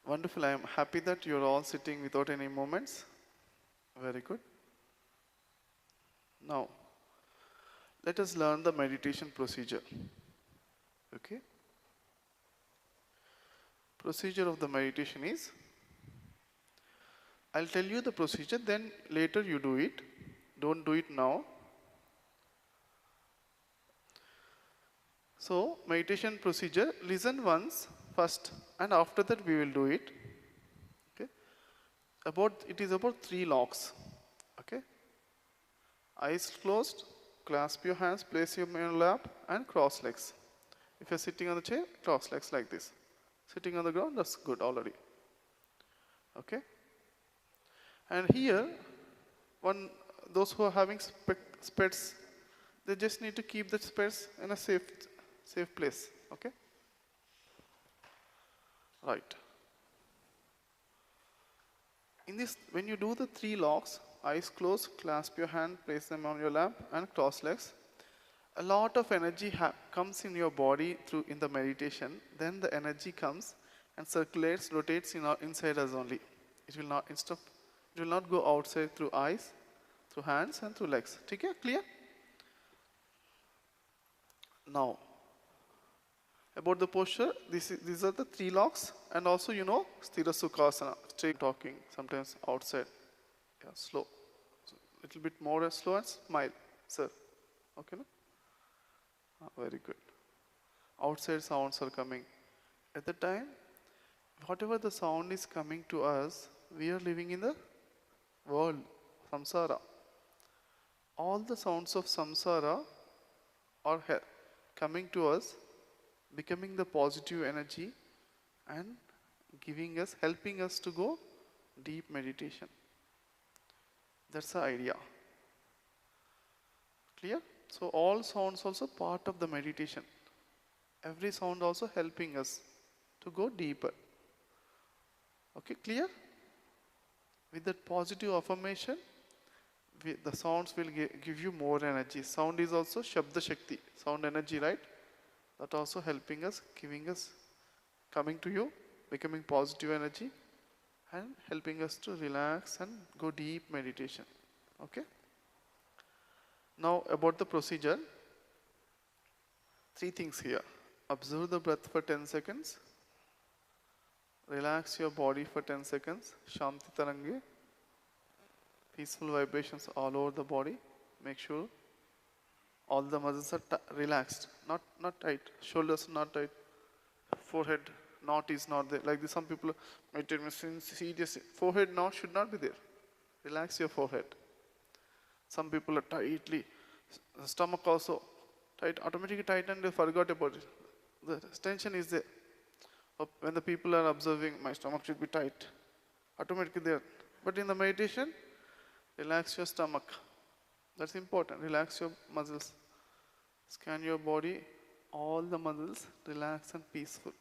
Wonderful. I am happy that you are all sitting without any movements. Very good. Now, let us learn the meditation procedure. Okay. Procedure of the meditation is, I'll tell you the procedure, then later you do it. Don't do it now. So, meditation procedure, listen once first, and after that we will do it. Okay. It is about 3 locks. Okay. Eyes closed, clasp your hands, place them in your lap, and cross legs. If you're sitting on the chair, cross legs like this. Sitting on the ground, that's good already. Okay. And here, those who are having specs, they just need to keep the specs in a safe place. Okay. Right. In this, when you do the 3 locks, eyes closed, clasp your hand, place them on your lap, and cross legs, a lot of energy comes in your body in the meditation. Then the energy comes and circulates, rotates inside us only. It will not go outside through eyes, through hands, and through legs. Okay, clear? Now, about the posture, these are the 3 locks, and also Sthira Sukhasana, straight talking, sometimes outside. Yeah, slow. Little bit more slow and smile, sir. Okay, no? Very good. Outside sounds are coming. At the time, whatever the sound is coming to us, we are living in the world, samsara. All the sounds of samsara are coming to us, becoming the positive energy and helping us to go deep meditation. That's the idea. Clear? So all sounds also part of the meditation. Every sound also helping us to go deeper. Okay, clear? With that positive affirmation, the sounds will give you more energy. Sound is also Shabda Shakti, sound energy, right? That also helping us, coming to you, becoming positive energy and helping us to relax and go deep meditation. Okay? Now about the procedure, 3 things here. Observe the breath for 10 seconds. Relax your body for 10 seconds. Shanti Tarangi. Peaceful vibrations all over the body. Make sure all the muscles are relaxed, not tight. Shoulders not tight. Forehead knot is not there. Like this, some people meditate serious. Forehead knot should not be there. Relax your forehead. Some people are tightly. The stomach also tight. Automatically tight and they forgot about it. The tension is there. When the people are observing, my stomach should be tight. Automatically there. But in the meditation, relax your stomach. That's important. Relax your muscles. Scan your body. All the muscles relax and peaceful.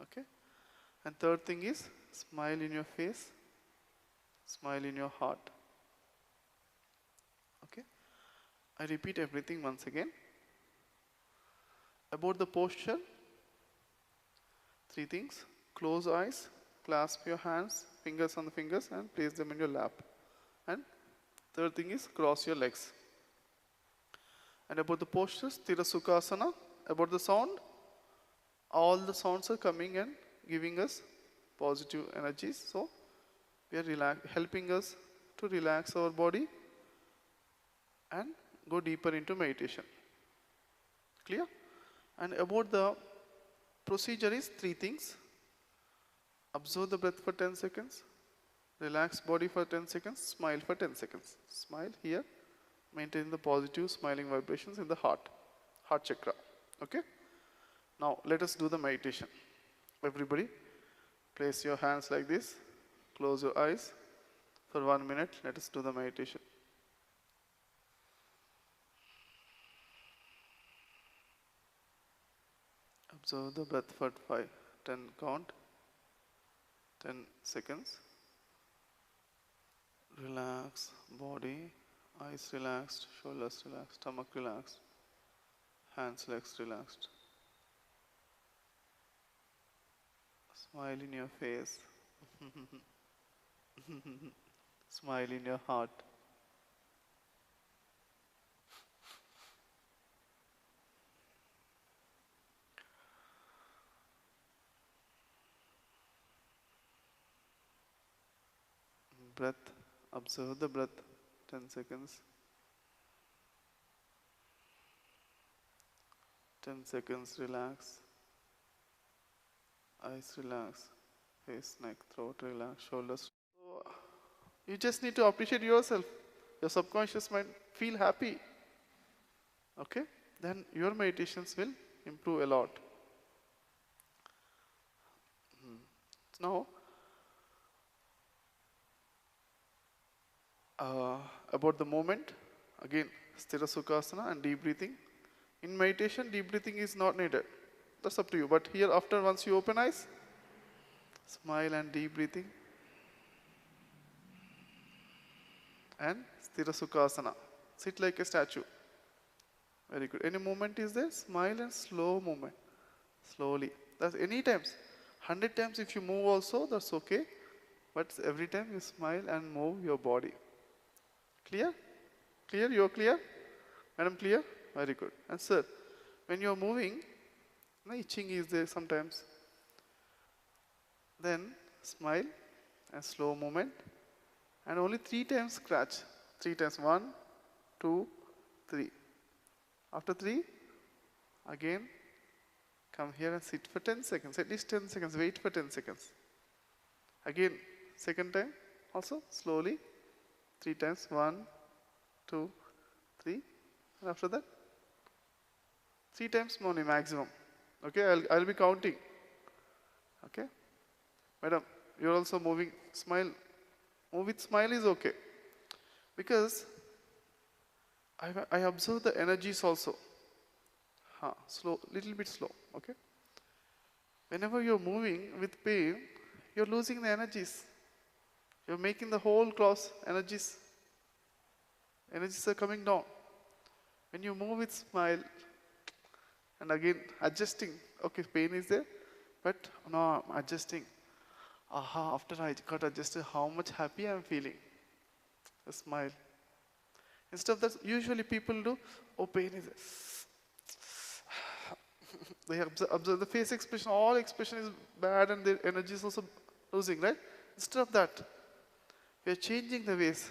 Okay? And third thing is, smile in your face. Smile in your heart. Okay? I repeat everything once again. About the posture, 3 things. Close eyes, clasp your hands, fingers on the fingers, and place them in your lap. And third thing is, cross your legs. And about the postures, Sthira Sukhasana. About the sound, all the sounds are coming and giving us positive energies. So, we are helping us to relax our body and go deeper into meditation. Clear? And about the procedure is 3 things. Observe the breath for 10 seconds. Relax body for 10 seconds. Smile for 10 seconds. Smile here. Maintain the positive smiling vibrations in the heart chakra. Okay? Now, let us do the meditation. Everybody, place your hands like this. Close your eyes. For 1 minute, let us do the meditation. Observe the breath for 10 count, 10 seconds. Relax body, eyes relaxed, shoulders relaxed, stomach relaxed, hands, legs relaxed. Smile in your face. Smile in your heart. Breath. Observe the breath. 10 seconds. 10 seconds. Relax. Eyes relax. Face, neck, throat relax. Shoulders. So, you just need to appreciate yourself. Your subconscious mind feel happy. Okay? Then your meditations will improve a lot. Now, about the moment, again, Sthira Sukhasana and deep breathing. In meditation, deep breathing is not needed. That's up to you. But here, after once you open eyes, smile and deep breathing. And Sthira Sukhasana. Sit like a statue. Very good. Any movement is there? Smile and slow movement. Slowly. That's any times. 100 times if you move also, that's okay. But every time you smile and move your body. Clear? Clear? You're clear? Madam, clear? Very good. And sir, when you're moving, itching is there sometimes. Then smile and slow movement. And only 3 times scratch. 3 times. 1, 2, 3. After 3, again, come here and sit for 10 seconds. At least 10 seconds. Wait for 10 seconds. Again, second time. Also, slowly. 3 times. 1, 2, 3. And after that, 3 times only maximum. Okay, I'll be counting. Okay. Madam, you're also moving. Smile. Move with smile is okay. Because I observe the energies also. Slow, little bit slow. Okay. Whenever you're moving with pain, you're losing the energies. You're making the whole cross energies. Energies are coming down. When you move with smile, and again adjusting. Okay, pain is there, but no, I'm adjusting. After I got adjusted, how much happy I'm feeling. A smile. Instead of that, usually people do, pain is there. They observe the face expression, all expression is bad and their energy is also losing, right? Instead of that, we are changing the ways.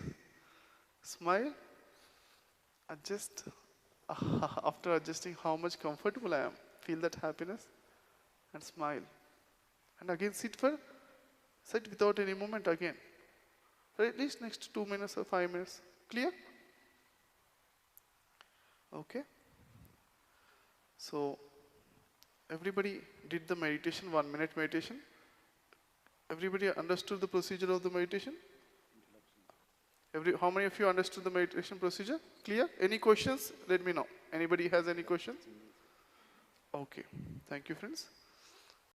Smile, adjust. After adjusting, how much comfortable I am. Feel that happiness and smile. And again sit without any movement again. For at least next 2 minutes or 5 minutes. Clear? Okay. So, everybody did the meditation, 1 minute meditation. Everybody understood the procedure of the meditation? How many of you understood the meditation procedure? Clear? Any questions? Let me know. Anybody has any questions? Okay. Thank you, friends.